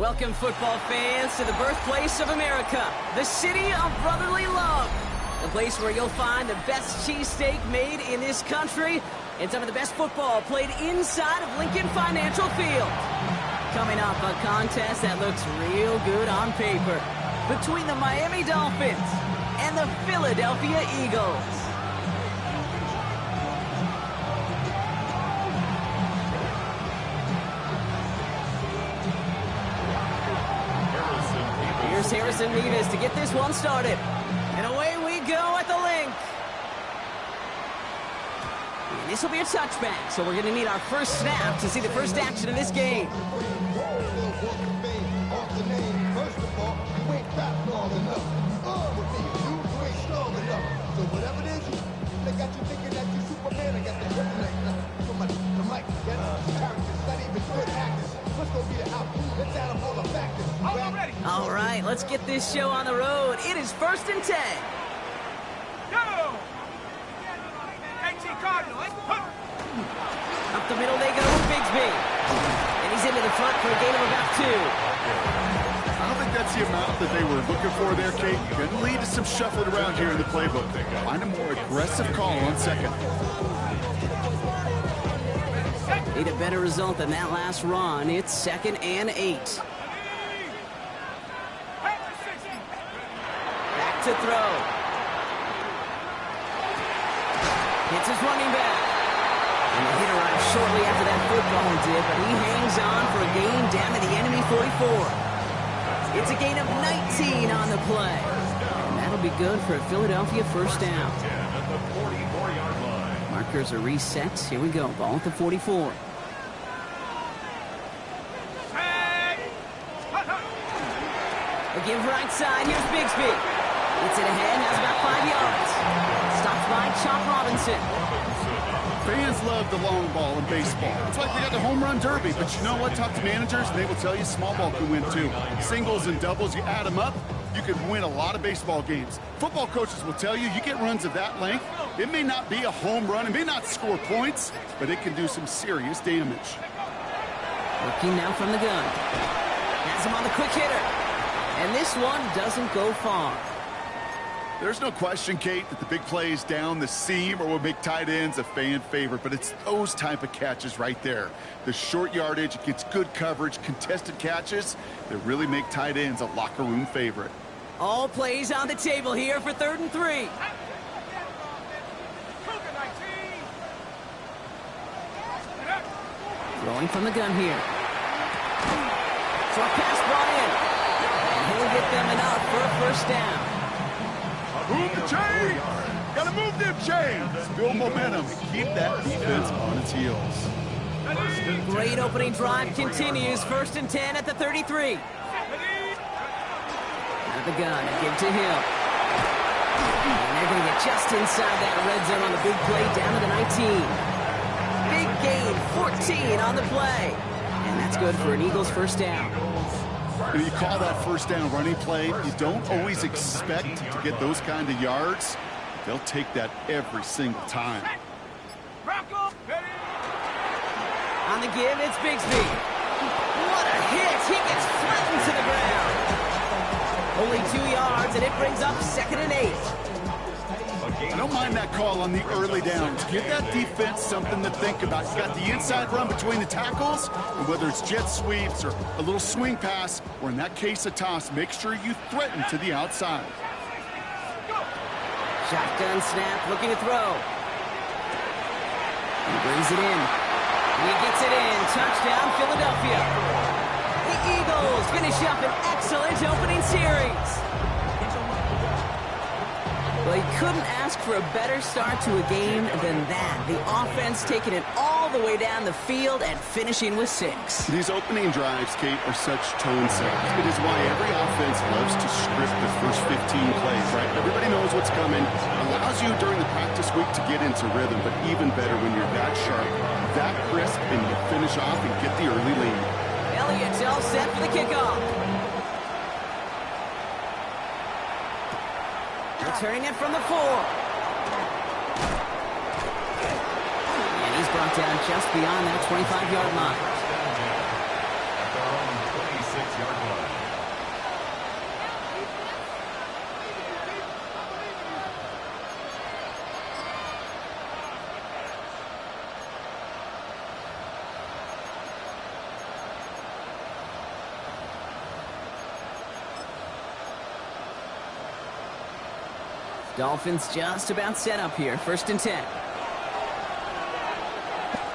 Welcome, football fans, to the birthplace of America, the city of brotherly love. The place where you'll find the best cheesesteak made in this country and some of the best football played inside of Lincoln Financial Field. Coming up, a contest that looks real good on paper between the Miami Dolphins and the Philadelphia Eagles. Here's Harrison Nevis to get this one started. And away we go at the link. And this will be a touchback, so we're going to need our first snap to see the first action of this game. All right, let's get this show on the road. It is 1st and 10. Go! Up the middle they go with Bigsby. And he's into the front for a gain of about 2. I don't think that's the amount that they were looking for there, Kate. Going to lead to some shuffling around here in the playbook. Find a more aggressive call on second. Need a better result than that last run. It's 2nd and 8. Back to throw. Hits his running back. And the hit arrives shortly after that football did, but he hangs on for a gain down to the enemy 44. It's a gain of 19 on the play. And that'll be good for a Philadelphia first down. Markers are reset. Here we go. Ball at the 44. A give right side. Here's Bigsby. It's it ahead. Has about 5 yards. Stopped by Chop Robinson. Fans love the long ball in baseball. It's like they got the home run derby. But you know what? Talk to managers, and they will tell you small ball can win too. Singles and doubles, you add them up, you can win a lot of baseball games. Football coaches will tell you, you get runs of that length, it may not be a home run, it may not score points, but it can do some serious damage. Working now from the gun. Has him on the quick hitter. And this one doesn't go far. There's no question, Kate, that the big plays down the seam or will make tight ends a fan favorite, but it's those type of catches right there. The short yardage, it gets good coverage, contested catches that really make tight ends a locker room favorite. All plays on the table here for 3rd and 3. Throwing from the gun here. Short pass brought in. And he'll get them enough for a first down. Move the chain! Gotta move them chains! Build momentum and keep that defense on its heels. Great opening drive continues. 1st and 10 at the 33. Out of the gun, a give to Hill. And they're going to get just inside that red zone on the big play down to the 19. Big gain, 14 on the play. And that's good for an Eagles first down. When you call that first down running play, you don't always expect to get those kind of yards. They'll take that every single time. On the give, it's Bigsby. What a hit! He gets flattened to the ground. Only 2 yards, and it brings up 2nd and 8. I don't mind that call on the early downs. Give that defense something to think about. You got the inside run between the tackles, and whether it's jet sweeps or a little swing pass, or in that case a toss, make sure you threaten to the outside. Shotgun snap, looking to throw. He brings it in. He gets it in. Touchdown, Philadelphia. The Eagles finish up an excellent opening series. Well, you couldn't ask for a better start to a game than that. The offense taking it all the way down the field and finishing with 6. These opening drives, Kate, are such tone setters. It is why every offense loves to script the first 15 plays, right? Everybody knows what's coming. Allows you during the practice week to get into rhythm, but even better when you're that sharp, that crisp, and you finish off and get the early lead. Elliott's all set for the kickoff. Returning it from the 4. And he's brought down just beyond that 25-yard line. Dolphins just about set up here. 1st and 10.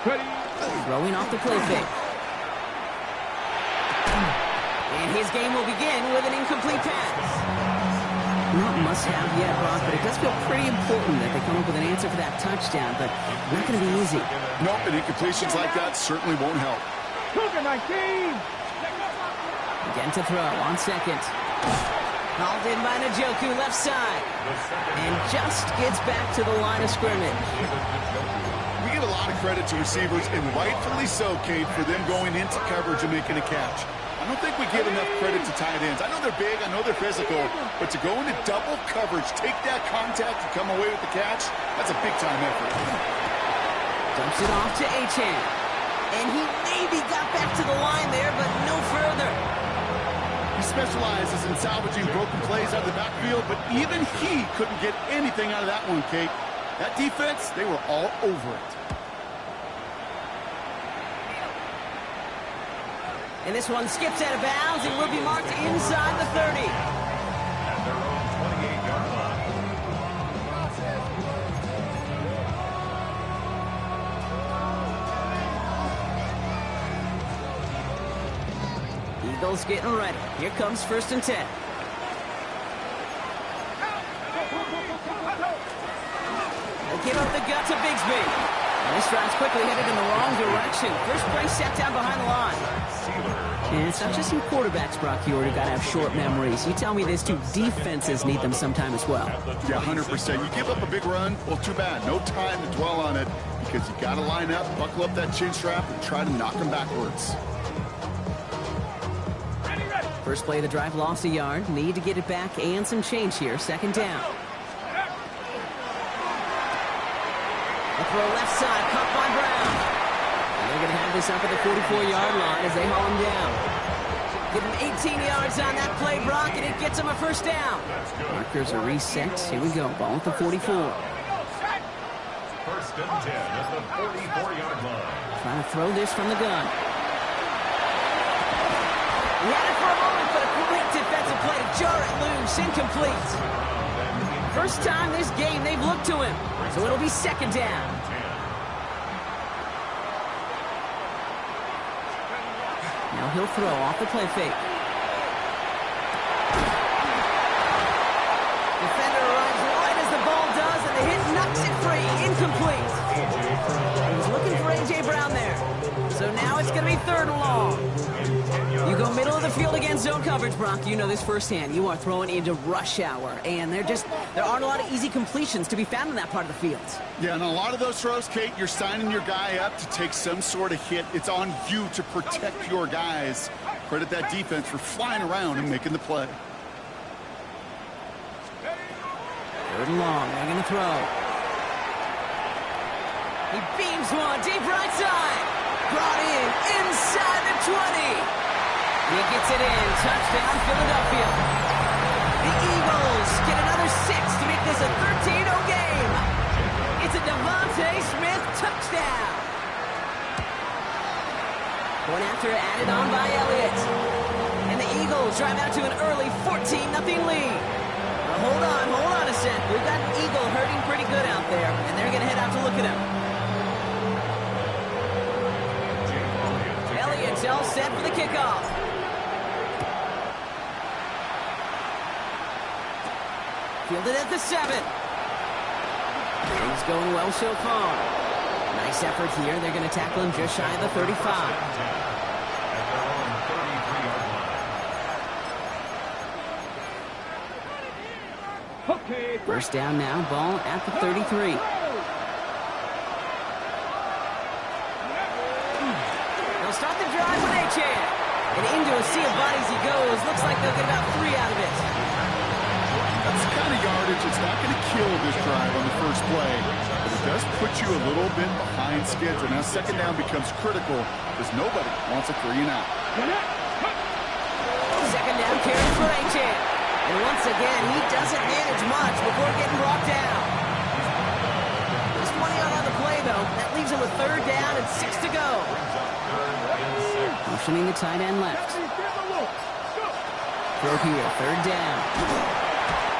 Throwing off the play fake. And his game will begin with an incomplete pass. Not must-have yet, Brock, but it does feel pretty important that they come up with an answer for that touchdown, but not going to be easy. Nope, and incompletions like that certainly won't help. Again to throw on 2nd. Hauled in by Njoku, left side. And just gets back to the line of scrimmage. We give a lot of credit to receivers, and rightfully so, Kate, for them going into coverage and making a catch. I don't think we give enough credit to tight ends. I know they're big, I know they're physical, but to go into double coverage, take that contact, and come away with the catch, that's a big-time effort. Dumps it off to Achane. And he maybe got back to the line there, but no further. He specializes in salvaging broken plays out of the backfield, but even he couldn't get anything out of that one, Kate. That defense, they were all over it. And this one skips out of bounds and will be marked inside the 30. At their own 28-yard line. Eagles getting ready. Here comes 1st and 10. They'll give up the gut to Bigsby. And this drive's quickly headed in the wrong direction. First play set down behind the line. And it's not just in quarterbacks, Brock, who got to have short memories. You tell me this too, defenses need them sometime as well. Yeah, 100%. You give up a big run, well, too bad. No time to dwell on it because you got to line up, buckle up that chin strap, and try to knock them backwards. First play of the drive, lost a yard. Need to get it back and some change here. 2nd down. A throw left side, caught by Brown. And they're going to have this up at the 44-yard line as they haul him down. Give him 18 yards on that play, Brock, and it gets him a 1st down. Markers are reset. Here we go. Ball at the 44. 1st and 10 at the 44-yard line. Trying to throw this from the gun. He had it for a moment, but a great defensive play to jar it loose. Incomplete. First time this game they've looked to him. So it'll be 2nd down. Now he'll throw off the play fake. Defender arrives right as the ball does, and the hit knocks it free. Incomplete. He was looking for A.J. Brown there. So now it's going to be 3rd and long. You go middle of the field against zone coverage, Brock. You know this firsthand. You are throwing into rush hour, and there aren't a lot of easy completions to be found in that part of the field. Yeah, and a lot of those throws, Kate, you're signing your guy up to take some sort of hit. It's on you to protect your guys. Credit that defense for flying around and making the play. 3rd and long. They're going to throw. He beams one deep right side. Brought in inside the 20. He gets it in. Touchdown, Philadelphia. The Eagles get another 6 to make this a 13-0 game. It's a Devontae Smith touchdown. Point after added on by Elliott. And the Eagles drive out to an early 14-0 lead. Now hold on a sec. We've got an Eagle hurting pretty good out there, and they're going to head out to look at him. Elliott's all set for the kickoff. Fielded at the 7. He's going well so far. Nice effort here. They're going to tackle him just shy of the 35. Okay. 1st down now. Ball at the 33. They'll start the drive with Achane. And into a sea of bodies he goes. Looks like they'll get about 3 out of it. That's the kind of yardage that's not going to kill this drive on the first play, but it does put you a little bit behind schedule. Now 2nd down becomes critical because nobody wants a 3 and out. 2nd down carry for Achane. And once again, he doesn't manage much before getting brought down. Just 20 out on the play, though. That leaves him with 3rd down and 6 to go. Motioning the tight end left. Throw here, 3rd down.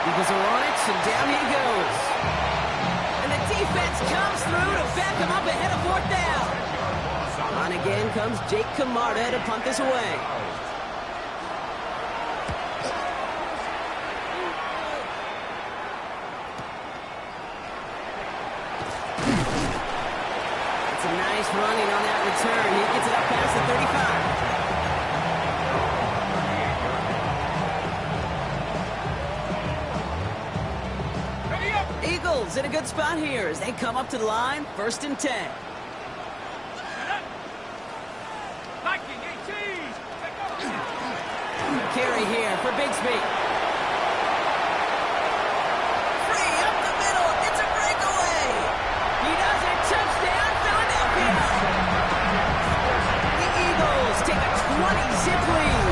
Eagles are on it, and down he goes. And the defense comes through to back him up ahead of fourth down. On again comes Jake Camarda to punt this away. It's a nice running on that return. He gets it up past the 35. Eagles in a good spot here as they come up to the line, 1st and 10. Carry here for Bigsby. Free up the middle. It's a breakaway. He does it. Touchdown, Philadelphia. The Eagles take a 20-zip lead.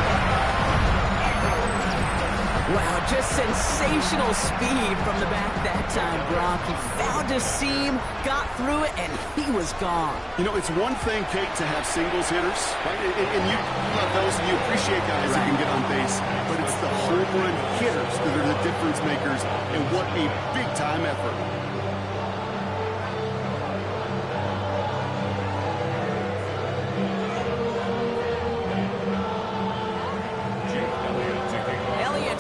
Wow, just sensational speed from the back that time, Brock. He found a seam, got through it, and he was gone. You know, it's one thing, Kate, to have singles hitters, right? And you love those, and you appreciate guys who can get on base. But it's the home run hitters that are the difference makers, and what a big-time effort.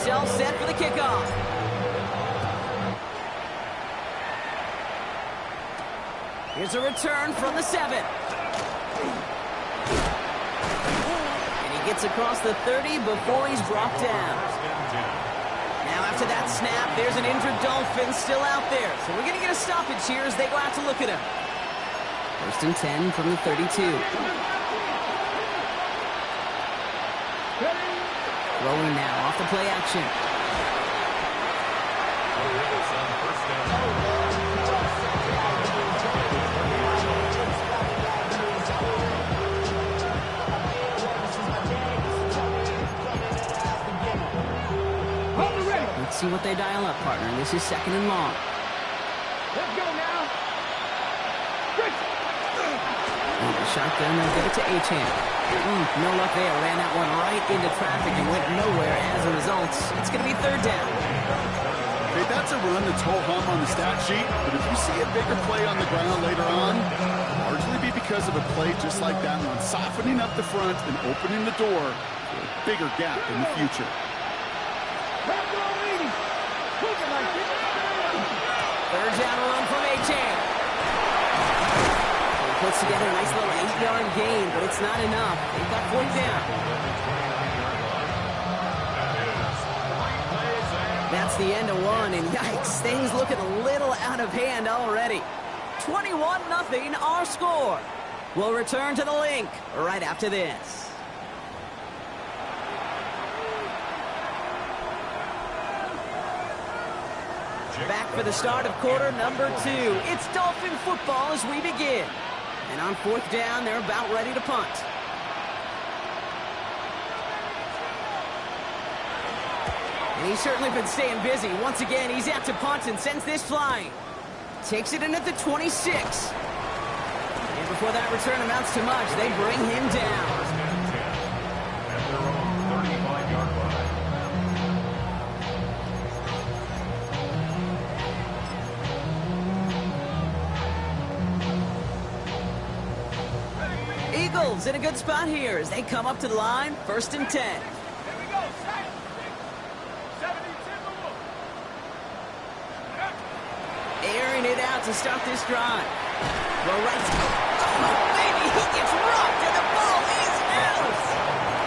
All set for the kickoff. Here's a return from the 7. And he gets across the 30 before he's brought down. Now after that snap, there's an injured Dolphin still out there. So we're going to get a stoppage here as they go out to look at him. 1st and 10 from the 32. Rolling now off the play action. Let's see what they dial up, partner. This is 2nd and long. Let's go now. Shotgun, they'll give it to Achane. No luck there. Ran that one right into traffic and went nowhere as a result. It's going to be 3rd down. Okay, that's a run that's ho-hum on the stat sheet, but if you see a bigger play on the ground later on, it'll largely be because of a play just like that one, softening up the front and opening the door for a bigger gap in the future. 3rd down run from Achane. Puts together a nice little 8-yard gain, but it's not enough. They've got 4th down. That's the end of one, and yikes, things looking a little out of hand already. 21-0 our score. We'll return to the link right after this. Back for the start of quarter number 2. It's Dolphin football as we begin. And on 4th down, they're about ready to punt. And he's certainly been staying busy. Once again, he's out to punt and sends this flying. Takes it in at the 26. And before that return amounts to much, they bring him down. At their own 35-yard line. Eagles in a good spot here as they come up to the line, 1st and 10. Airing it out to start this drive. Well, right. Oh, baby, he gets rocked and the ball is out.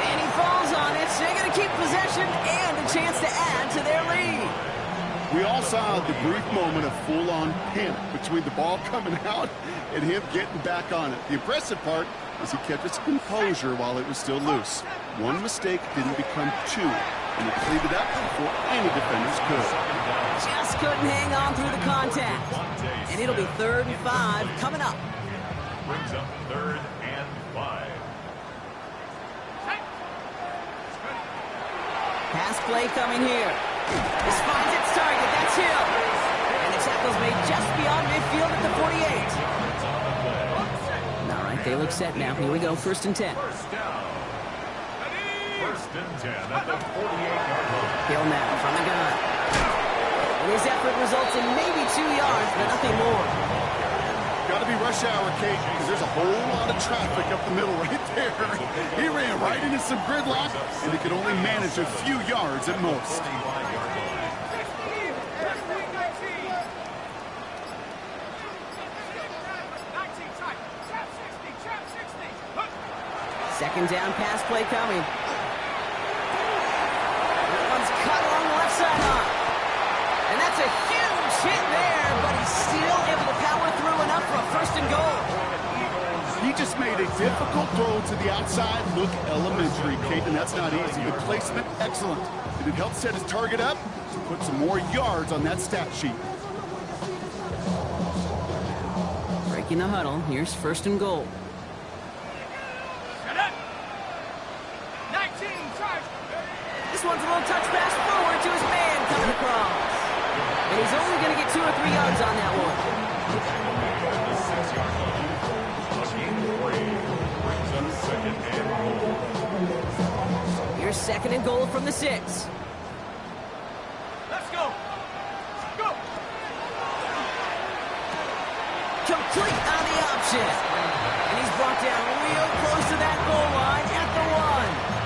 And he falls on it, so they're going to keep possession and a chance to add to their lead. We all saw the brief moment of full-on panic between the ball coming out and him getting back on it. The impressive part is he kept his composure while it was still loose. One mistake didn't become 2, and he cleaned it up before any defenders could. Just couldn't hang on through the contact. And it'll be 3rd and 5 coming up. Brings up 3rd and 5. Pass play coming here. This finds its target. That's Hill. And the tackle's made just beyond midfield at the 48. All right, they look set now. Here we go, 1st and 10. First down. 1st and 10 at the 48-yard line. Hill now from the gun. And his effort results in maybe 2 yards, but nothing more. Got to be rush hour, Kate, because there's a whole lot of traffic up the middle right there. He ran right into some gridlock, and he could only manage a few yards at most. Second down pass play coming. That one's cut along the left sideline. And that's a huge hit there, but he's still able to power through enough for a 1st and goal. He just made a difficult throw to the outside. Look elementary, Kate, and that's not easy. The placement, excellent. And it helped set his target up to put some more yards on that stat sheet. Breaking the huddle. Here's 1st and goal. This one's a little touch pass forward to his man coming across. And he's only going to get 2 or 3 yards on that one. Here's 2nd and goal from the 6. Let's go. Go. Complete on the option. And he's brought down real close to that goal line at the 1.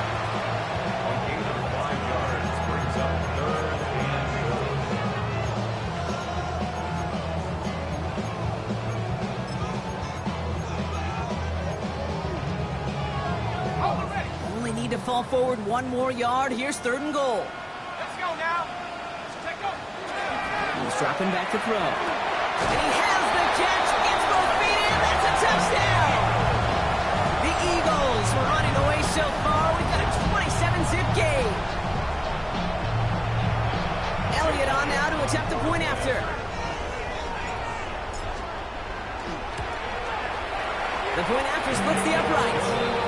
To fall forward 1 more yard. Here's 3rd and goal. Let's go now. Let's go. He's dropping back to throw. And he has the catch. Gets both feet in. That's a touchdown. The Eagles were running away so far. We've got a 27-zip game. Elliott on now to attempt a point after. The point after splits the uprights.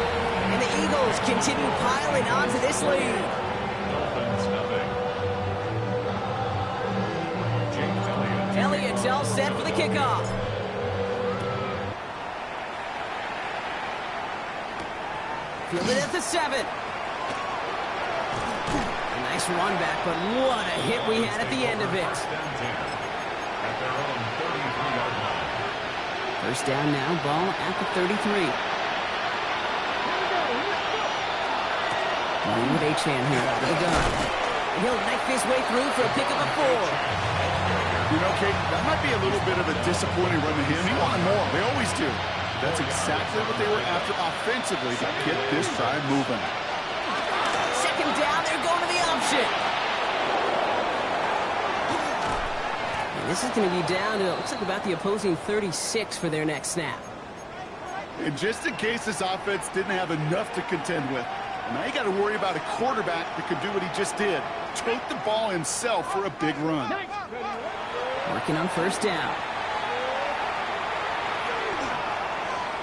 And the Eagles continue piling onto this lead. Dolphins nothing. Elliott's all set for the kickoff. Fielded at the 7. A nice run back, but what a hit we had at the end of it. At their own 33-yard line. 1st down now, ball at the 33. With H-hand here out of the gun. He'll knife his way through for a pick of a 4. You know, Kate, that might be a little bit of a disappointing run to him. He wanted more. They always do. That's exactly what they were after offensively to get this drive moving. 2nd down, they're going to the option. And this is going to be down to, it looks like about the opposing 36 for their next snap. And just in case this offense didn't have enough to contend with, now you got to worry about a quarterback that could do what he just did. Tote the ball himself for a big run. Working on 1st down.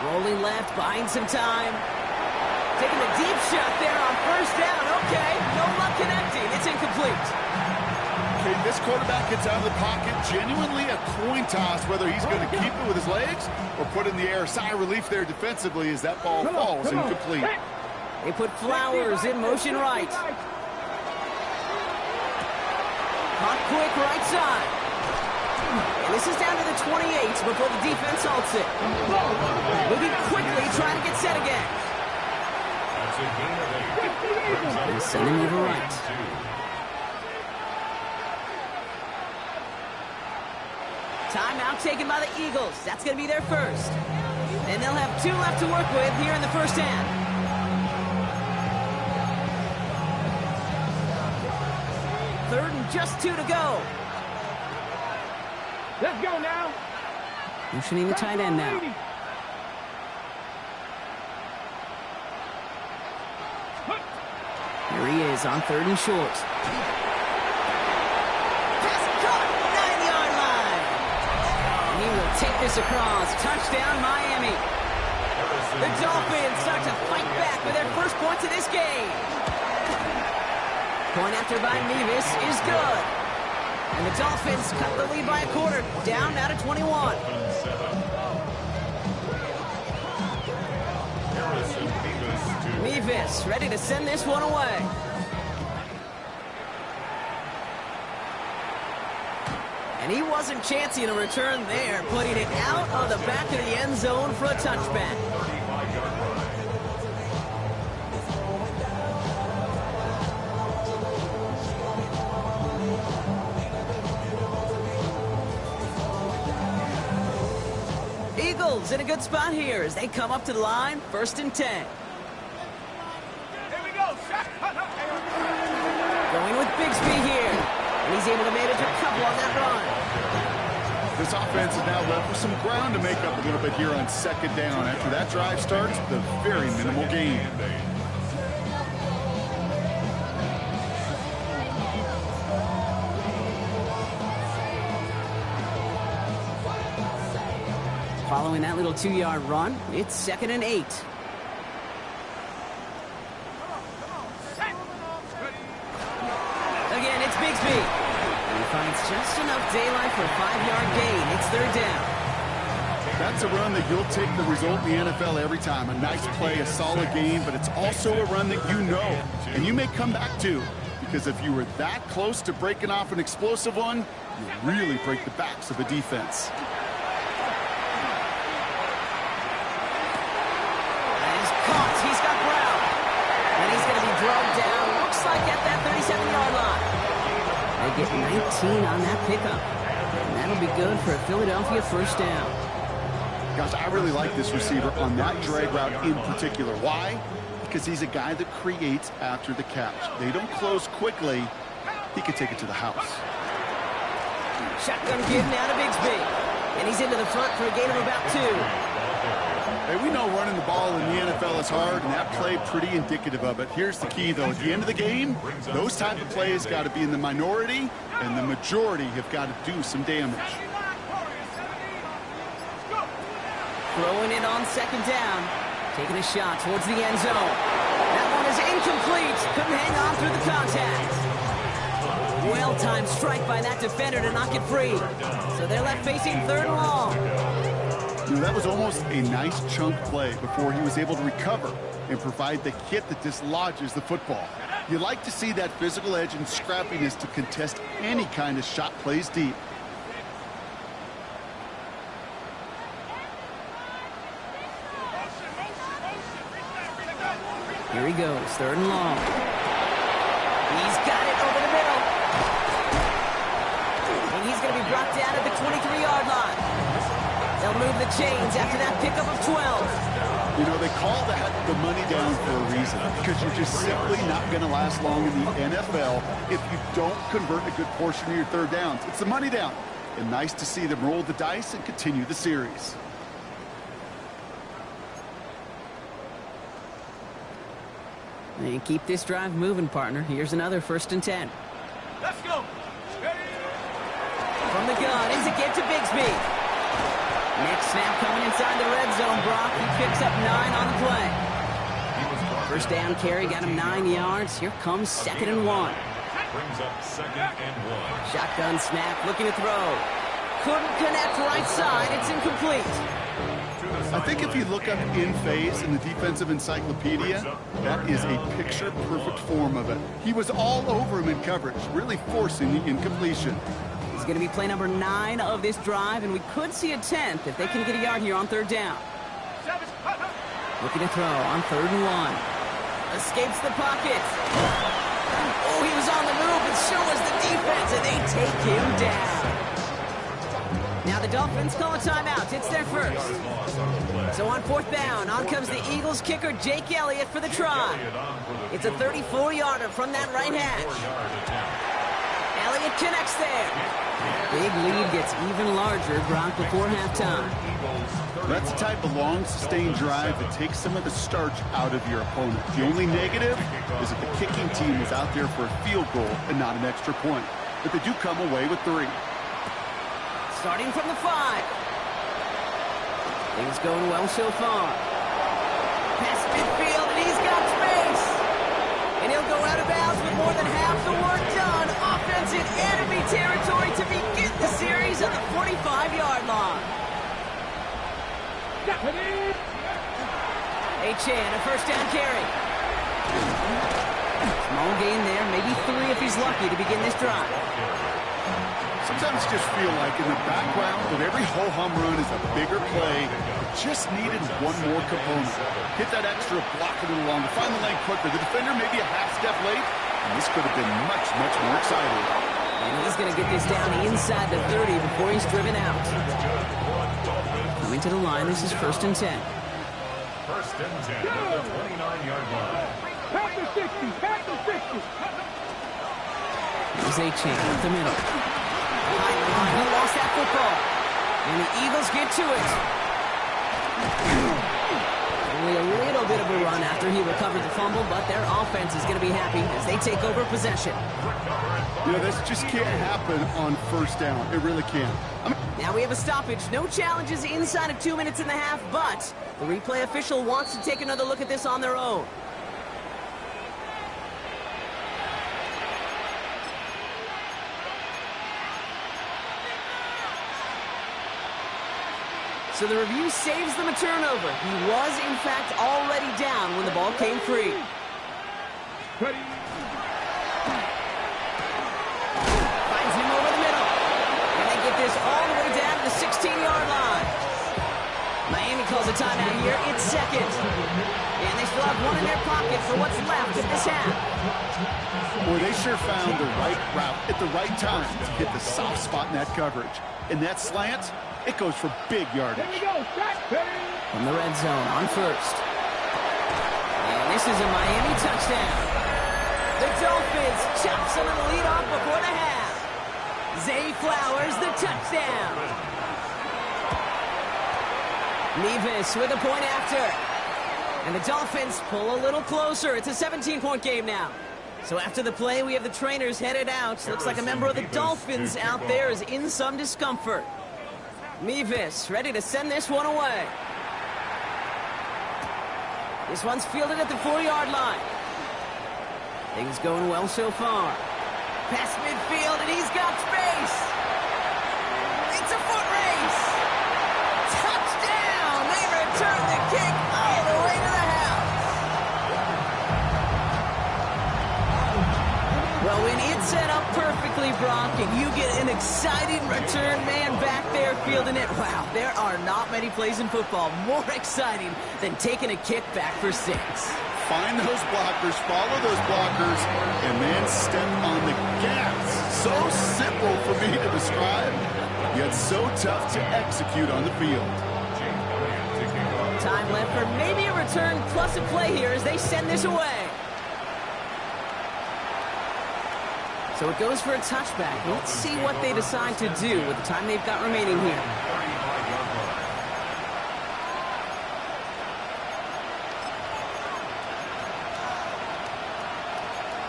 Rolling left, buying some time. Taking a deep shot there on 1st down. Okay, no luck connecting. It's incomplete. Okay, this quarterback gets out of the pocket. Genuinely a coin toss whether he's going to keep it with his legs or put in the air. Sigh of relief there defensively as that ball falls incomplete. They put Flowers in motion right. Hot quick right side. And this is down to the 28 before the defense halts it. Moving quickly, trying to get set again. And sending over right. Timeout taken by the Eagles. That's going to be their 1st. And they'll have 2 left to work with here in the 1st half. 3rd and just 2 to go. Let's go now. Motioning the tight end now. Here he is on 3rd and short. Pass caught, 9-yard line. And he will take this across. Touchdown, Miami. The Dolphins start to fight back with their 1st points of this game. Point after by Mevis is good. And the Dolphins cut the lead by a quarter. Down now to 21. Mevis ready to send this one away. And he wasn't chancing a return there, putting it out of the back of the end zone for a touchback. 35-yard run. Eagles in a good spot here as they come up to the line, 1st and 10. Here we go. Going with Bigsby here. And he's able to manage a couple on that run. This offense is now left with some ground to make up a little bit here on 2nd down. After that drive starts, the very minimal gain. Following that little 2-yard run, it's 2nd and 8. Again, it's Bigsby. And he finds just enough daylight for a 5-yard gain. It's 3rd down. That's a run that you'll take the result in the NFL every time. A nice play, a solid game, but it's also a run that you know and you may come back to. Because if you were that close to breaking off an explosive one, you really break the backs of a defense. He's got Brown. And he's going to be drugged down, looks like at that 37-yard line. They get 19 on that pickup. And that'll be good for a Philadelphia 1st down. Gosh, I really like this receiver on that drag route in particular. Why? Because he's a guy that creates after the catch. They don't close quickly. He can take it to the house. Shotgun give now to Bigsby. And he's into the front for a gain of about 2. Hey, we know running the ball in the NFL is hard, and that play pretty indicative of it. Here's the key, though. At the end of the game, those type of plays got to be in the minority, and the majority have got to do some damage. Throwing it on 2nd down. Taking a shot towards the end zone. That one is incomplete. Couldn't hang on through the contact. Well-timed strike by that defender to knock it free. So they're left facing 3rd and long. You know, that was almost a nice chunk play before he was able to recover and provide the hit that dislodges the football. You like to see that physical edge and scrappiness to contest any kind of shot plays deep. Here he goes, 3rd and long. He's got it over the middle. And he's going to be brought down at the 23-yard line. They'll move the chains after that pickup of 12. You know, they call that the money down for a reason, because you're just simply not going to last long in the NFL if you don't convert a good portion of your 3rd downs. It's the money down. And nice to see them roll the dice and continue the series. And keep this drive moving, partner. Here's another 1st and 10. Let's go. From the gun, is it get to Bigsby? Next snap coming inside the red zone, Brock. He picks up 9 on the play. 1st down carry got him 9 yards. Here comes 2nd and 1. Brings up 2nd and 1. Shotgun snap, looking to throw. Couldn't connect right side. It's incomplete. I think if you look up in phase in the defensive encyclopedia, that is a picture-perfect form of it. He was all over him in coverage, really forcing the incompletion. He's going to be play number 9 of this drive, and we could see a 10th if they can get a yard here on 3rd down. Looking to throw on 3rd and 1. Escapes the pocket. Oh, he was on the move, and so was the defense, and they take him down. Now the Dolphins call a timeout. It's their 1st. So on 4th down, on comes the Eagles kicker, Jake Elliott, for the try. It's a 34-yarder from that right hash. Elliott connects there. Big lead gets even larger, Brock, before halftime. That's the type of long, sustained drive that takes some of the starch out of your opponent. The only negative is that the kicking team is out there for a field goal and not an extra point. But they do come away with 3. Starting from the 5. Things going well so far. Past midfield, and he's got space. And he'll go out of bounds with more than half the work done. Offense in enemy territory to begin the series at the 45-yard line. Chan, a 1st down carry. Small gain there, maybe 3 if he's lucky to begin this drive. Sometimes you just feel like in the background of every ho-hum run is a bigger play. Just needed one more component. Hit that extra block a little longer. Find the lane quicker. The defender maybe a half step late. And this could have been much, much more exciting. And he's going to get this down inside the 30 before he's driven out. Coming to the line, this is 1st and 10. 1st and 10 at the 29-yard line. Pass the 60. Pass the 60. Here's A-Chain up the middle. He lost that football. And the Eagles get to it. Only a little bit of a run after he recovered the fumble, but their offense is going to be happy as they take over possession. You know, this just can't happen on 1st down. It really can't. Now we have a stoppage. No challenges inside of 2 minutes and a half, but the replay official wants to take another look at this on their own. So the review saves them a turnover. He was, in fact, already down when the ball came free. Ready. Finds him over the middle. And they get this all the way down to the 16-yard line. Miami calls a timeout here. It's 2nd. And they still have one in their pocket for what's left of this half. Boy, they sure found the right route at the right time to hit the soft spot in that coverage. And that slant, it goes for big yardage. Here we go. From the red zone on 1st. And this is a Miami touchdown. The Dolphins chop some of the lead off before the half. Zay Flowers, the touchdown. Nevis with a point after. And the Dolphins pull a little closer. It's a 17-point game now. So after the play, we have the trainers headed out. Looks like a member of the Dolphins out there is in some discomfort. Nevis ready to send this one away. This one's fielded at the 40-yard line. Things going well so far. Past midfield, and he's got space. It's a foot race. Touchdown! They return the kick all the way to the house. Well, when it's set up perfectly, Brock, and you get an exciting return man back there fielding it, wow, there are not many plays in football more exciting than taking a kick back for 6. Find those blockers, follow those blockers, and then step on the gas. So simple for me to describe, yet so tough to execute on the field. Time left for maybe a return plus a play here as they send this away. So it goes for a touchback. Let's see what they decide to do with the time they've got remaining here.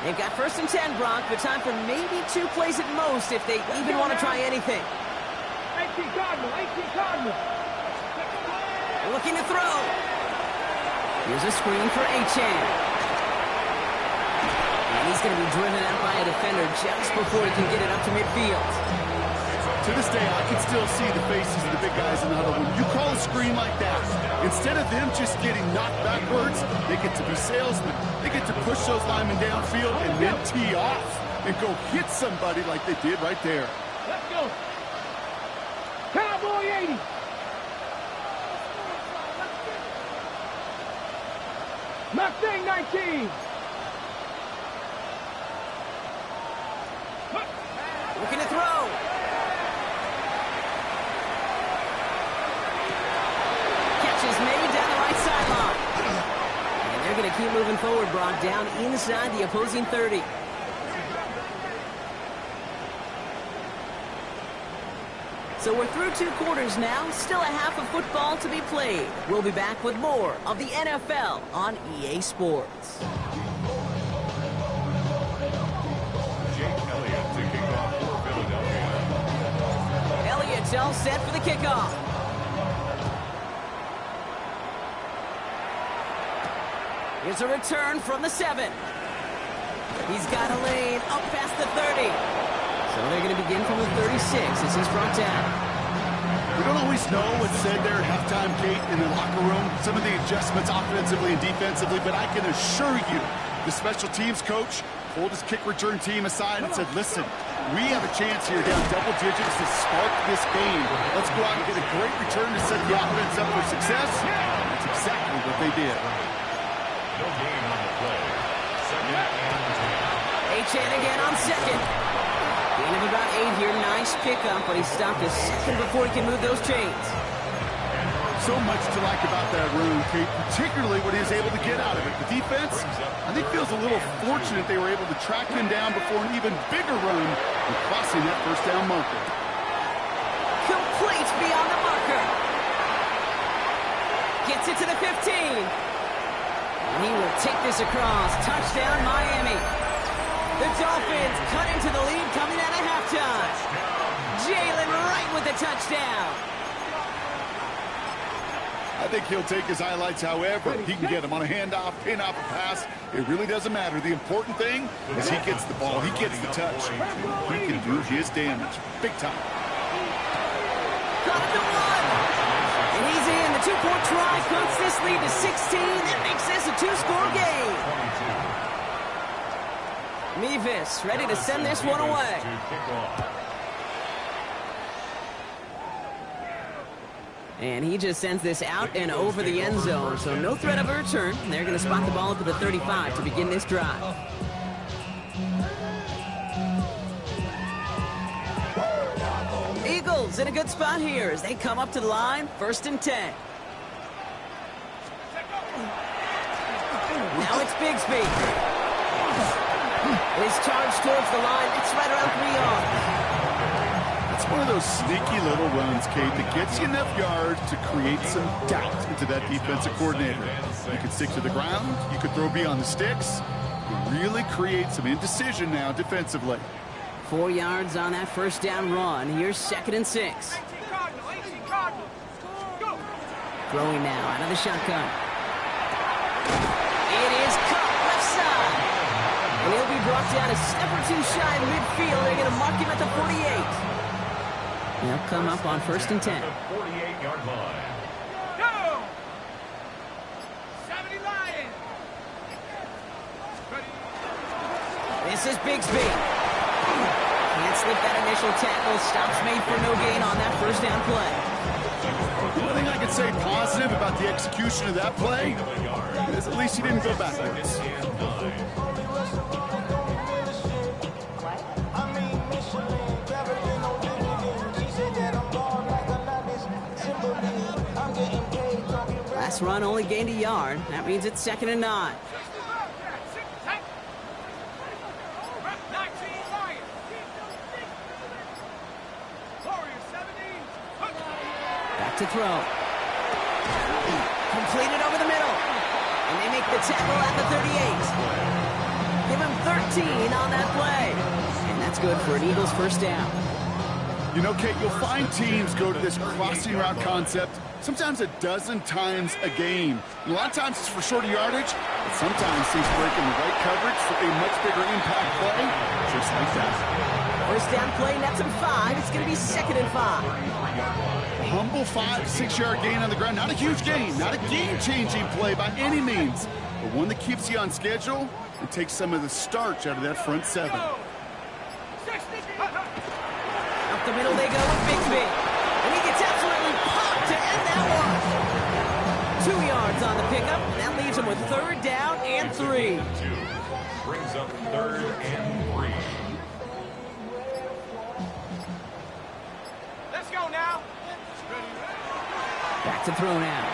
They've got 1st and 10, Brock, but time for maybe 2 plays at most if they even want to try anything. 18 Cardinal. Looking to throw. Here's a screen for A-Chain. And he's going to be driven out by a defender just before he can get it up to midfield. To this day, I can still see the faces of the big guys in the huddle. When you call a screen like that, instead of them just getting knocked backwards, they get to be salesmen. They get to push those linemen downfield and then tee off and go hit somebody like they did right there. Let's go. Cowboy 80. Mustang 19. Looking to throw. Catch is made down the right sideline. And they're going to keep moving forward, Brock, down inside the opposing 30. So we're through 2 quarters now. Still a half of football to be played. We'll be back with more of the NFL on EA Sports. Elliott's all set for the kickoff. Here's a return from the 7. He's got a lane up past the 30. So they're going to begin from the 36 as he's brought down. We don't always know what's said there at halftime, Kate, in the locker room. Some of the adjustments offensively and defensively, but I can assure you the special teams coach pulled his kick return team aside and said, listen, We have a chance here down double digits to spark this game. Let's go out and get a great return to set the offense up for success. That's exactly what they did. No gain on the play. Second and 10. Achane again on second. Gain of about 8 here. Nice pickup, but he stopped a second before he can move those chains. So much to like about that run, Kate, particularly what he was able to get out of it. The defense, I think, feels a little fortunate they were able to track him down before an even bigger run and crossing that first down marker. Complete beyond the marker. Gets it to the 15. And he will take this across. Touchdown, Miami. The Dolphins cut into the lead coming out of halftime. Jalen Wright with the touchdown. I think he'll take his highlights however he can get them on a handoff, pin off a pass. It really doesn't matter. The important thing is he gets the ball, he gets the touch. He can do his damage. Big time. Got the one. And he's in. The two-point try cuts this lead to 16. That makes this a two-score game. Mevis ready to send this one away. And he just sends this out and over the end zone, so no threat of a return. They're going to spot the ball up at the 35 to begin this drive. Eagles in a good spot here as they come up to the line, 1st and 10. Now it's Bigsby. It is charged towards the line. It's right around 3 yards. It's one of those sneaky little runs, Kate, that gets you enough yards to create some doubt into that defensive coordinator. You could stick to the ground. You could throw beyond the sticks. You really create some indecision now defensively. 4 yards on that first down run. Here's 2nd and 6. Throwing now out of the shotgun. It is caught left side. And he'll be brought down a step or two shy of midfield. They're going to mark him at the 48. They'll come up on 1st and 10. 48-yard line. Go! 70 Lions. This is Bigsby. Can't slip that initial tackle. Stops made for no gain on that first down play. The only thing I can say positive about the execution of that play is at least he didn't go backwards. Last run only gained a yard. That means it's 2nd and 9. Back to throw. Completed over the middle. And they make the tackle at the 38. Give him 13 on that play. And that's good for an Eagles first down. You know, Kate, you'll find teams go to this crossing route concept sometimes a dozen times a game. And a lot of times it's for shorter yardage, but sometimes teams break in the right coverage for a much bigger impact play, just like that. First down play, nets him 5. It's going to be 2nd and 5. A humble 5 to 6 yard gain on the ground. Not a huge gain, not a game-changing play by any means, but one that keeps you on schedule and takes some of the starch out of that front 7. Up the middle they go with Bigsby. And he gets absolutely popped to end that one. 2 yards on the pickup. That leaves him with 3rd down and 3. Brings up 3rd and 3. Let's go now. Back to throw now.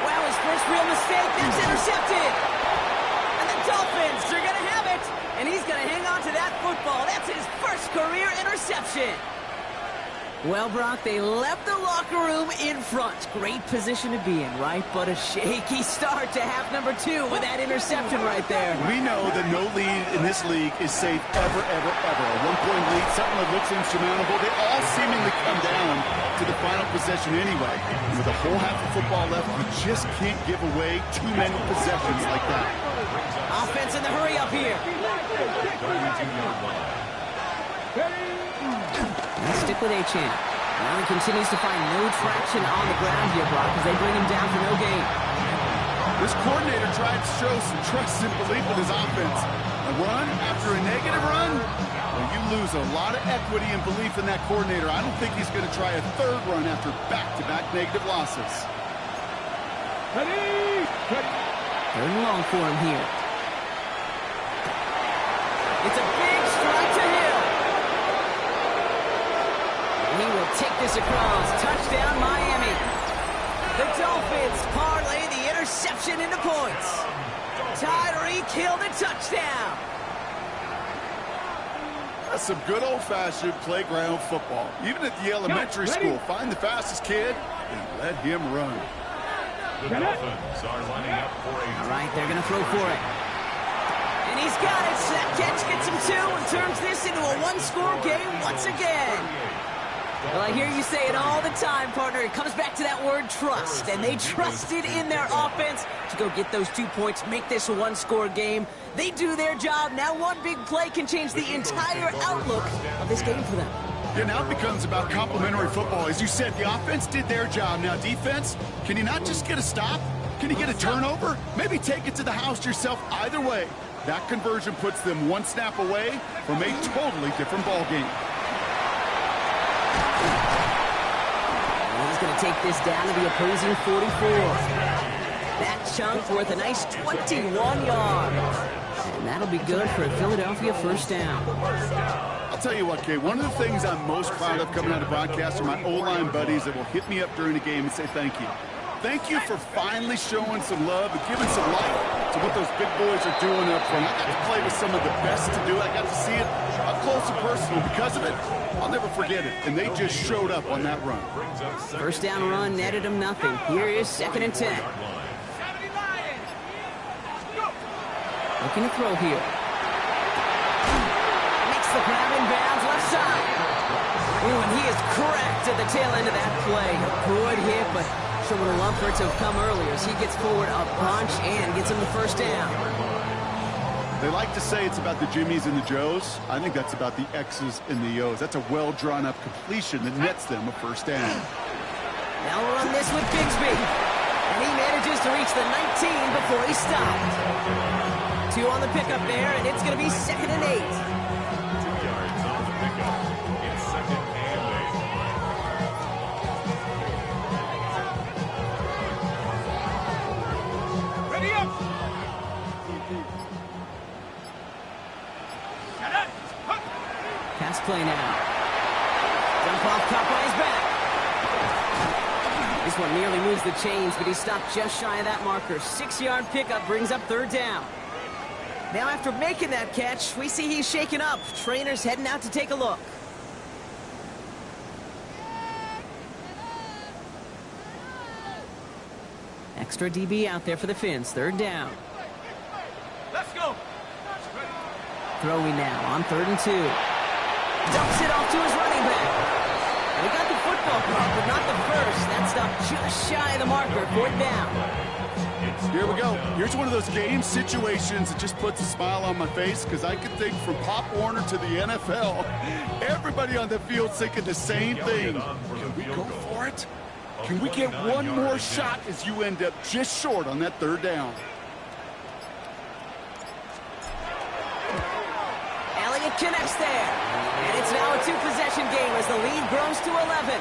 Wow, his first real mistake. That's intercepted. And the Dolphins are going to have it. And he's going to hang on to that football. That's his first career interception. Well, Brock, they left the locker room in front. Great position to be in, right? But a shaky start to half number 2 with that interception right there. We know that no lead in this league is safe ever, ever, ever. A 1-point lead, something that looks insurmountable. They all seemingly come down to the final possession anyway. And with a whole half of football left, you just can't give away too many possessions like that. Offense in the hurry up here. Let's stick with Achane. Now he continues to find no traction on the ground here, Brock, as they bring him down for no gain. This coordinator tried to show some trust and belief in his offense. A run after a negative run? Well, you lose a lot of equity and belief in that coordinator. I don't think he's going to try a third run after back-to-back negative losses. Ready? Third and long for him here. It's a big strike to Hill. He will take this across. Touchdown, Miami. The Dolphins parlay the interception into points. Tyreek Hill the touchdown. That's some good old-fashioned playground football. Even at the elementary school, find the fastest kid and let him run. The Dolphins are lining up for a... All right, they're going to throw for it. And he's got it. That catch gets him two and turns this into a one-score game once again. Well, I hear you say it all the time, partner. It comes back to that word trust, and they trusted in their offense to go get those 2 points, make this a one-score game. They do their job. Now one big play can change the entire outlook of this game for them. Yeah, now it becomes about complementary football. As you said, the offense did their job. Now defense, can you not just get a stop? Can you get a turnover? Maybe take it to the house yourself. Either way, that conversion puts them one snap away from a totally different ball game. He's going to take this down to the opposing 44. That chunk worth a nice 21 yards. And that'll be good for a Philadelphia first down. I'll tell you what, Kay, one of the things I'm most proud of coming out of broadcast are my O-line buddies that will hit me up during the game and say thank you. Thank you for finally showing some love and giving some life to what those big boys are doing up front. I got to play with some of the best to do it. I got to see it up close and personal. Because of it, I'll never forget it. And they just showed up on that run. First down run netted him nothing. Here is 2nd and 10. Looking to throw here. Makes the grab in bounds left side. Ooh, and he is cracked at the tail end of that play. A good hit, but sure would have loved for it to have come earlier as he gets forward a bunch and gets him the first down. They like to say it's about the Jimmies and the Joes. I think that's about the X's and the O's. That's a well-drawn-up completion that nets them a first down. Now we'll run this with Bigsby. And he manages to reach the 19 before he stopped. 2 on the pickup there, and it's going to be 2nd and 8. 2 yards on the pickup. It's 2nd and 8. Ready up! Pass play now. Jump off, caught by his back. This one nearly moves the chains, but he stopped just shy of that marker. 6-yard pickup brings up 3rd down. Now after making that catch, we see he's shaken up. Trainer's heading out to take a look. Extra DB out there for the Fins. 3rd down. Let's go! Throwing now on 3rd and 2. Dumps it off to his running back. And he got the football caught, but not the first. That stopped just shy of the marker. 4th down. Here we go. Here's one of those game situations that just puts a smile on my face because I could think from Pop Warner to the NFL, everybody on the field thinking the same thing. Can we go for it? Can we get one more shot as you end up just short on that 3rd down? Elliott connects there. And it's now a 2-possession game as the lead grows to 11.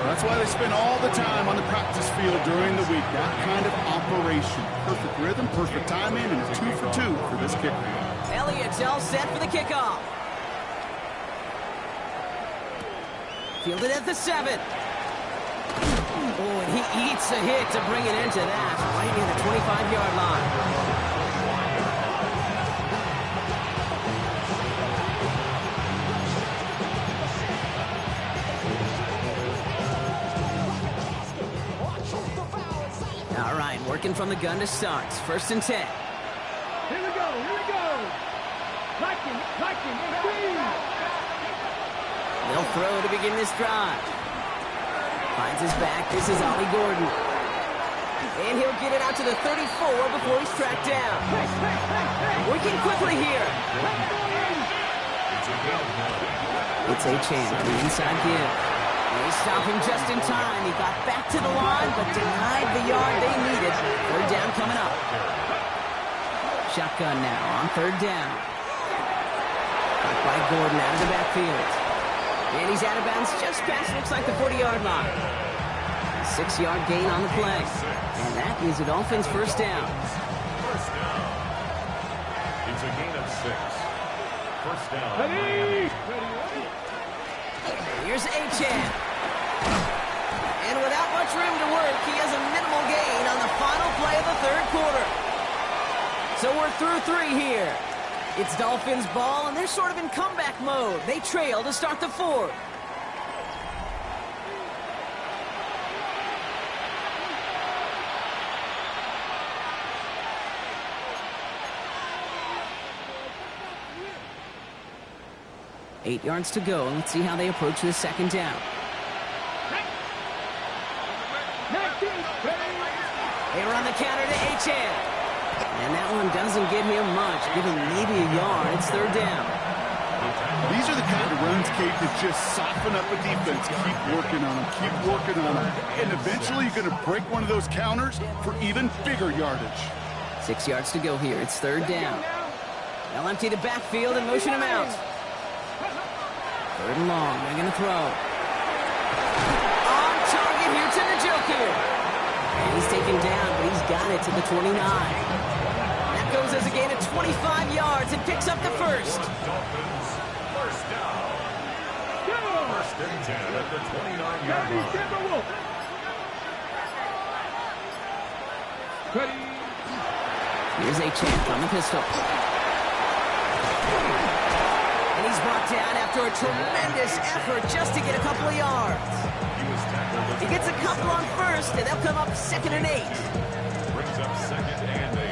That's why they spend all the time on the practice field during the week. That kind of operation. Perfect rhythm, perfect timing, and a 2 for 2 for this kicker. Elliott's all set for the kickoff. Fielded at the 7. Oh, and he eats a hit to bring it into that. Right near the 25-yard line. All right, working from the gun to start. 1st and 10. Here we go, here we go! Liking, They'll throw to begin this drive. Finds his back. This is Ollie Gordon. And he'll get it out to the 34 before he's tracked down. Working quickly here. It's a chance for the inside give. They stop him just in time. He got back to the line, but denied the yard they needed. 3rd down. Shotgun now on third down. Caught by Gordon out of the backfield. And he's out of bounds just past, looks like the 40-yard line. 6-yard gain on the play. And that is a Dolphins first down. First down. It's a gain of 6. First down, Miami. Here's Achane. And without much room to work, he has a minimal gain on the final play of the third quarter. So we're through 3 here. It's Dolphins ball, and they're sort of in comeback mode. They trail to start the fourth. Eight yards to go. Let's see how they approach this second down. They run the counter to Achane. And that one doesn't give him much. Give him maybe a yard. It's third down. These are the kind of runs, Kate, that just soften up a defense. Keep working on them. Keep working on them. And eventually you're going to break one of those counters for even bigger yardage. 6 yards to go here. It's third down. They'll empty the backfield and motion him out. Third and long. They're going to throw. On target here to the Joker. And he's taken down, but he's got it to the 29. That goes as a gain of 25 yards and picks up the first. Dolphins, first down. First and 10 at the 29-yard line. Here's Achane on the pistol. And he's brought down after a tremendous effort just to get a couple of yards. He gets a couple on first, and they'll come up 2nd and 8. Brings up 2nd and 8.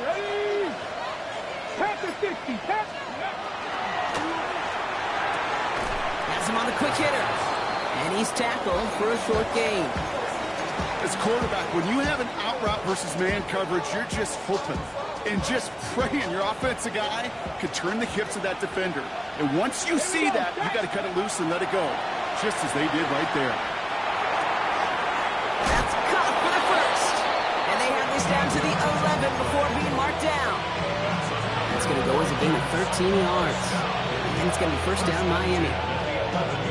Ready? Tap the 60. Tap. Has him on the quick hitter. And he's tackled for a short gain. As quarterback, when you have an out route versus man coverage, you're just hoping and just praying your offensive guy could turn the hips of that defender. And once you see that, you got to cut it loose and let it go, just as they did right there. That's caught for the first. And they have this down to the 11 before being marked down. That's going to go as a gain of 13 yards. And it's going to be first down Miami.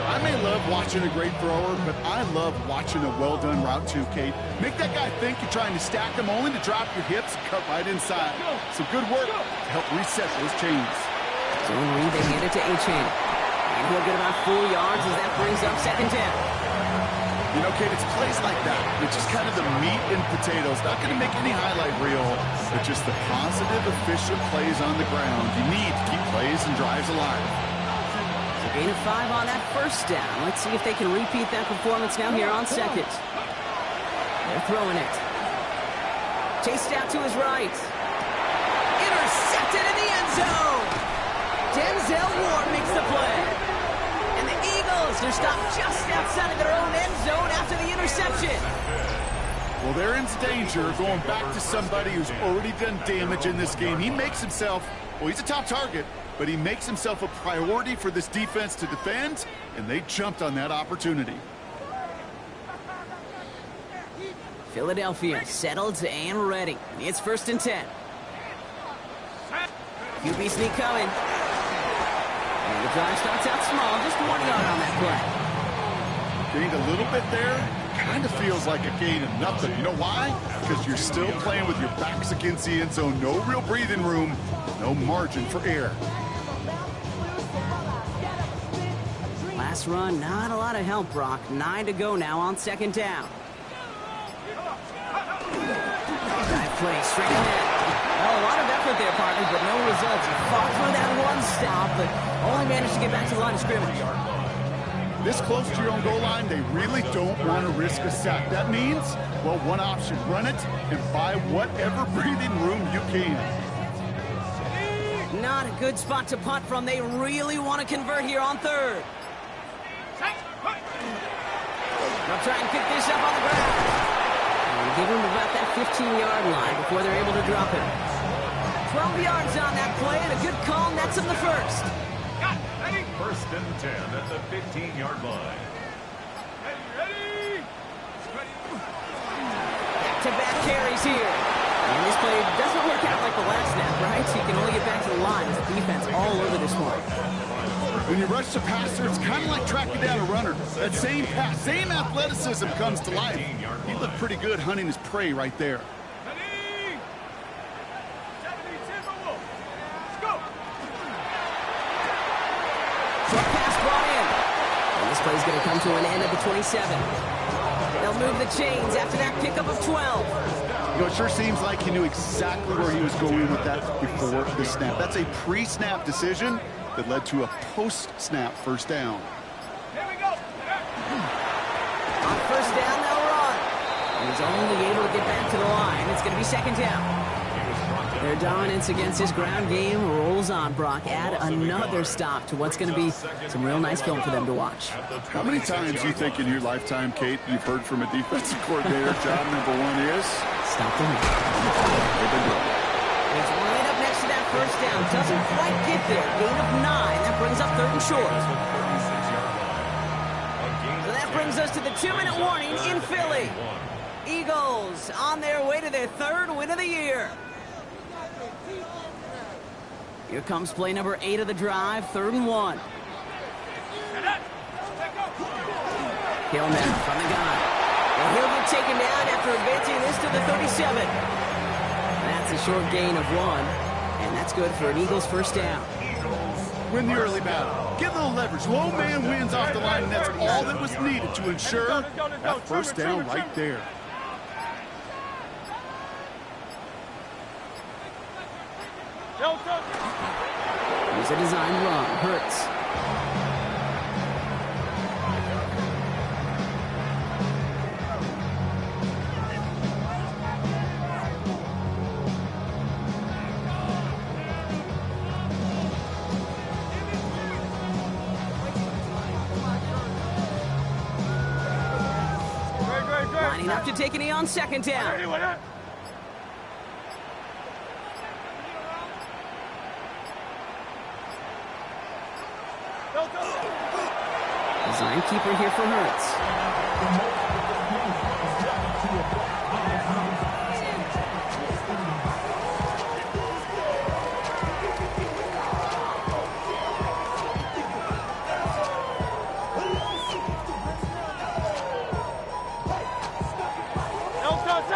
I may love watching a great thrower, but I love watching a well-done route too, Kate. Make that guy think you're trying to stack them only to drop your hips and cut right inside. So good work to help reset those chains. Zone read, they hand it to Achane. And he'll get about 4 yards as that brings up second down. You know, Kate, it's plays like that, which is kind of the meat and potatoes. Not going to make any highlight reel, but just the positive, efficient plays on the ground. You need to keep plays and drives alive. Gain of 5 on that first down. Let's see if they can repeat that performance now here on second. They're throwing it. Chased out to his right. Intercepted in the end zone. Denzel Ward makes the play. And the Eagles are stopped just outside of their own end zone after the interception. Well, they're in danger going back to somebody who's already done damage in this game. He makes himself, well, he's a top target, but he makes himself a priority for this defense to defend, and they jumped on that opportunity. Philadelphia settled and ready. It's first and 10. QB sneak coming. And the drive starts out small, just 1 yard on that play. Gained a little bit there. Kind of feels like a gain of nothing. You know why? Because you're still playing with your backs against the end zone. No real breathing room. No margin for error. Last run, not a lot of help, Brock. 9 to go now on second down. Dive play straight ahead. Well, a lot of effort there, partner, but no results. Fought for that one stop, but only managed to get back to the line of scrimmage. This close to your own goal line, they really don't want to risk a sack. That means, well, one option, run it and buy whatever breathing room you can. Not a good spot to punt from. They really want to convert here on third. They'll try and pick this up on the ground. And give him about that 15-yard line before they're able to drop him. 12 yards on that play, and a good call nets him the first. First and 10 at the 15-yard line. Ready? back-to-back carries here. And this play doesn't work out like the last snap, right? So you can only get back to the line as the defense all over this one. When you rush the passer, it's kind of like tracking down a runner. That same pass, same athleticism comes to life. He looked pretty good hunting his prey right there. Short pass brought in. And this play's going to come to an end at the 27. They'll move the chains after that pickup of 12. You know, it sure seems like he knew exactly where he was going with that before the snap. That's a pre-snap decision that led to a post-snap first down. Here we go. On first down, they'll run. And he's only able to get back to the line. It's going to be second down. Their dominance against his ground game rolls on, Brock. Add another stop to what's going to be some real nice film for them to watch. How many times do you think in your lifetime, Kate, you've heard from a defensive coordinator, job number one is? Stop them. It's right up next to that first down. Doesn't quite get there. Gain of 9. That brings up third and short. So that brings us to the 2-minute warning in Philly. Eagles on their way to their third win of the year. Here comes play number 8 of the drive, 3rd and 1. Hillman from the gun. And he'll get taken down after advancing this to the 37. That's a short gain of 1, and that's good for an Eagles first down. Win the early battle. Get a little leverage. Low man wins off the line, and that's all that was needed to ensure that first down right there. Here's a design run. Hurts. Lining up to take a knee on second down. Design keeper here for Hurts.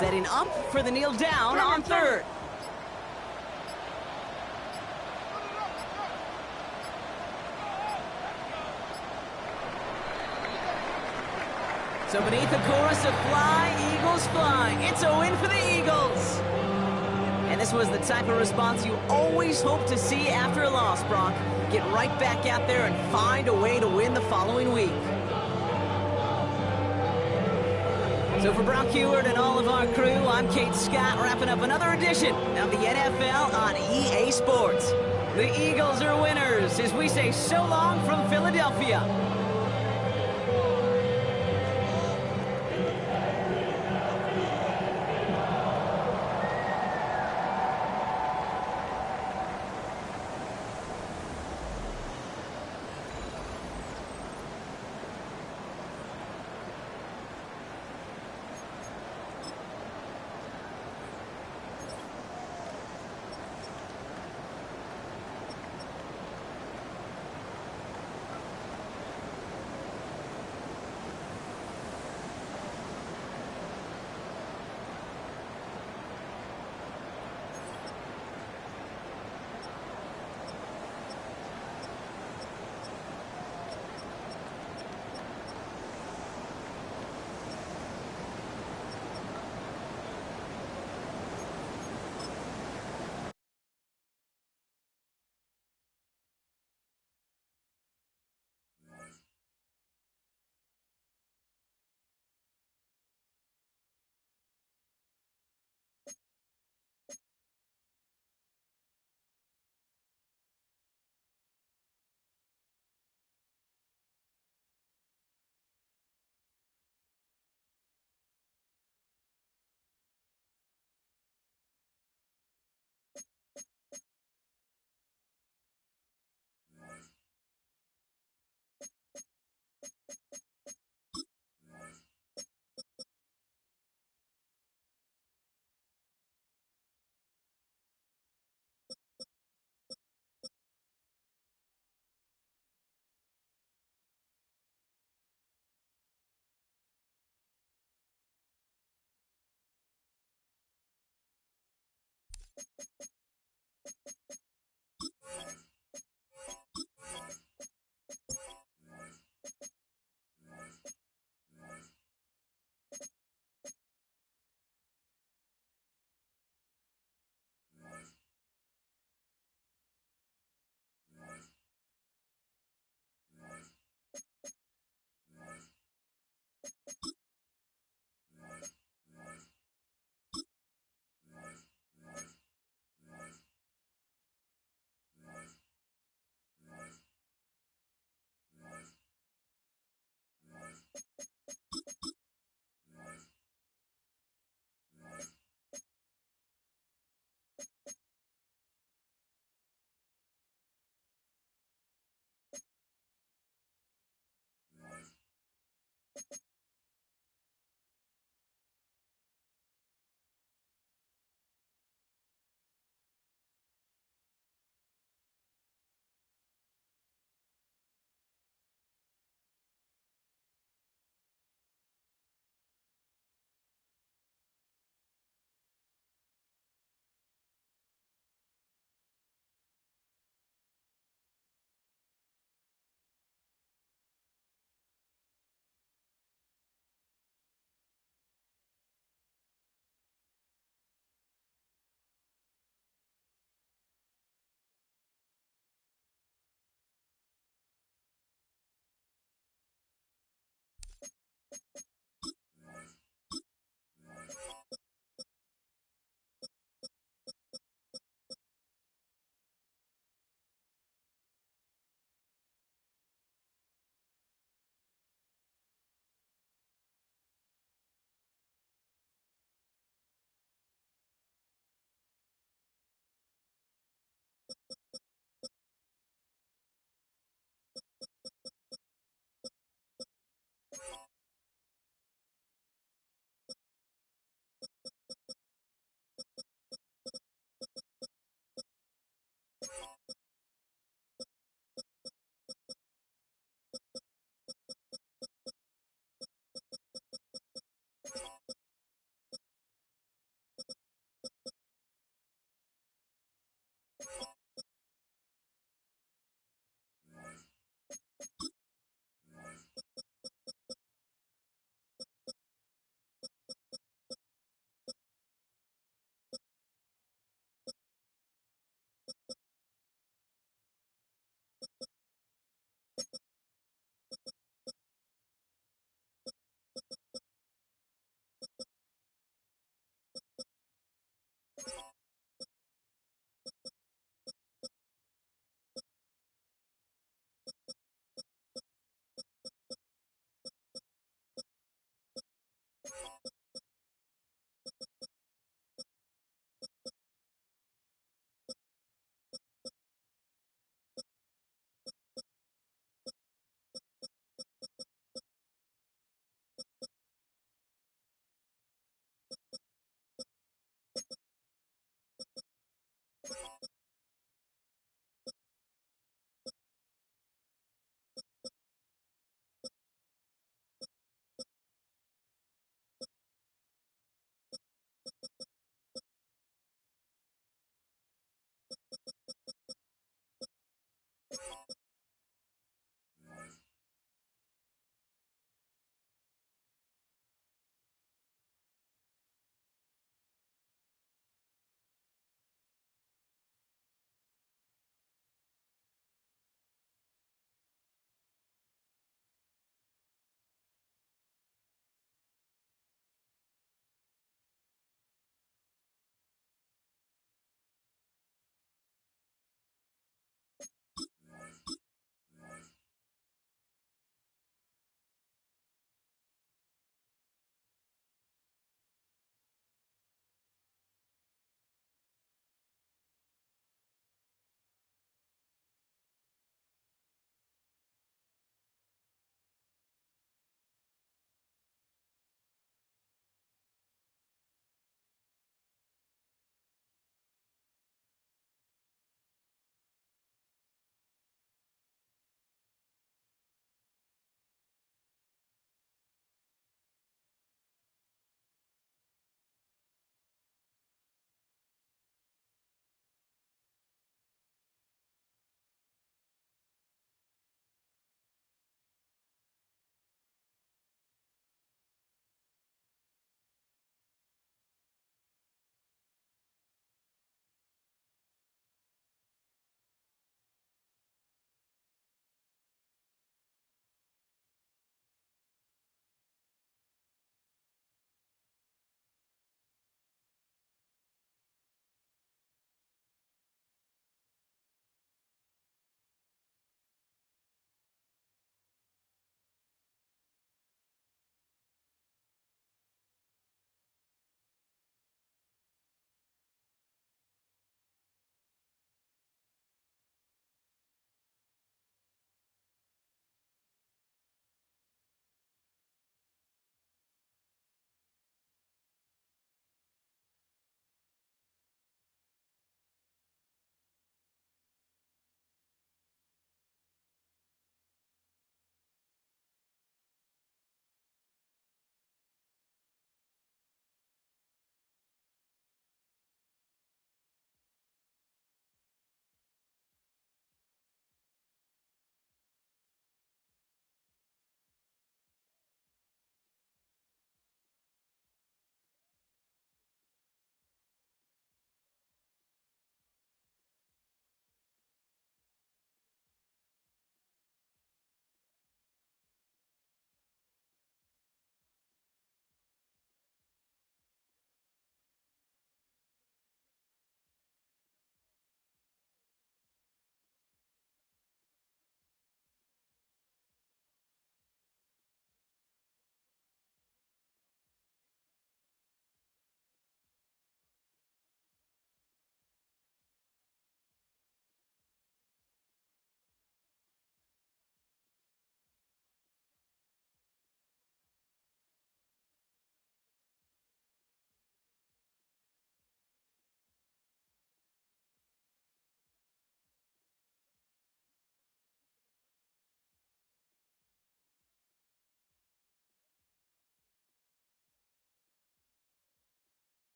Setting up for the kneel down on third. So beneath the chorus of Fly, Eagles Fly, it's a win for the Eagles. And this was the type of response you always hope to see after a loss, Brock. Get right back out there and find a way to win the following week. So for Brock Heward and all of our crew, I'm Kate Scott, wrapping up another edition of the NFL on EA Sports. The Eagles are winners as we say so long from Philadelphia.